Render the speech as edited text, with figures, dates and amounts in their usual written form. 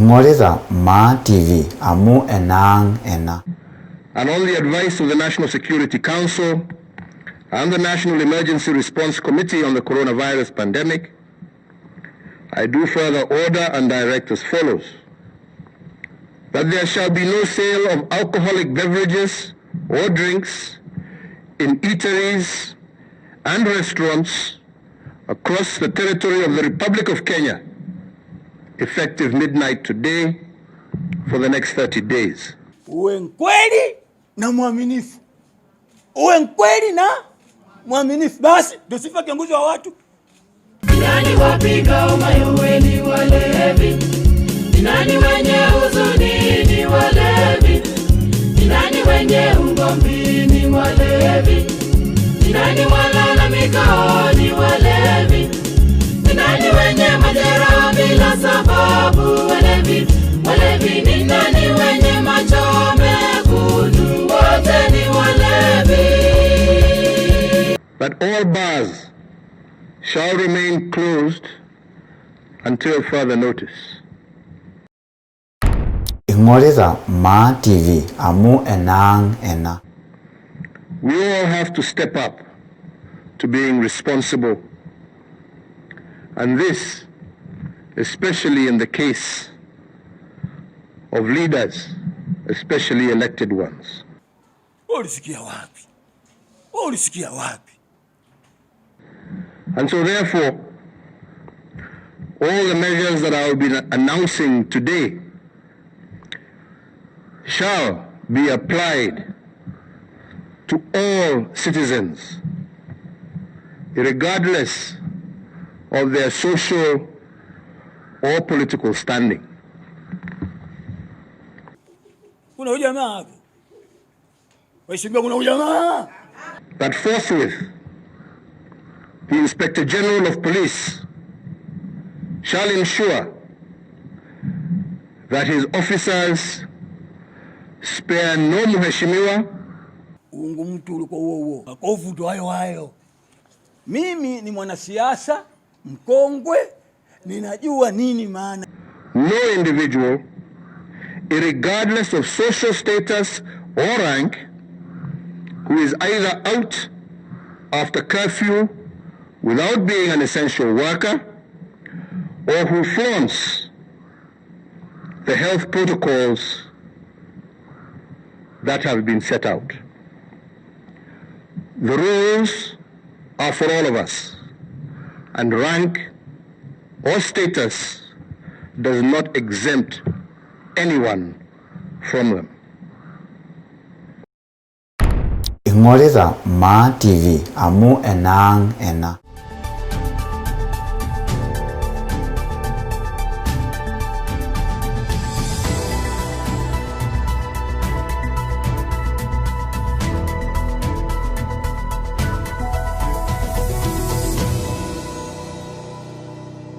Ingoleza Ma TV amu enang ena. And on the advice of the National Security Council and the National Emergency Response Committee on the Coronavirus Pandemic, I do further order and direct as follows: that there shall be no sale of alcoholic beverages or drinks in eateries and restaurants across the territory of the Republic of Kenya, effective midnight today for the next 30 days. Uwe mkweli na mwaminifu. Uwe mkweli na mwaminifu. Basi tusifa kiongozi wa watu. Nani wapiga umayowe ni walevi? Nani wenye huzuni ni walevi? Nani wenye ugomvi ni walevi? Nani walalamika ni walevi? Nani wenye majeraha bila sababu walevi? Walevi ni nani wenye macho mekundu? Wote ni walevi. But all bars shall remain closed until further notice. Ingoleza Ma TV amu enang ena. We all have to step up to being responsible, and this especially in the case of leaders, especially elected ones. Ulisikia wapi? Ulisikia wapi? And so therefore, all the measures that I will be announcing today shall be applied to all citizens, regardless of their social or political standing. Kuna ujamaa hapo. Waheshimiwa, kuna ujamaa. That forthwith, the Inspector General of Police shall ensure that his officers spare no mheshimiwa. Ungu mtu uliko uo. Makovu ndo hayo. Mimi ni mwanasiasa mkongwe, ninajua nini maana. No individual, irregardless of social status or rank, who is either out after curfew without being an essential worker, or who flaunts the health protocols that have been set out. The rules are for all of us, and rank or status does not exempt anyone from them. Ingoleza Ma TV amu enang ena.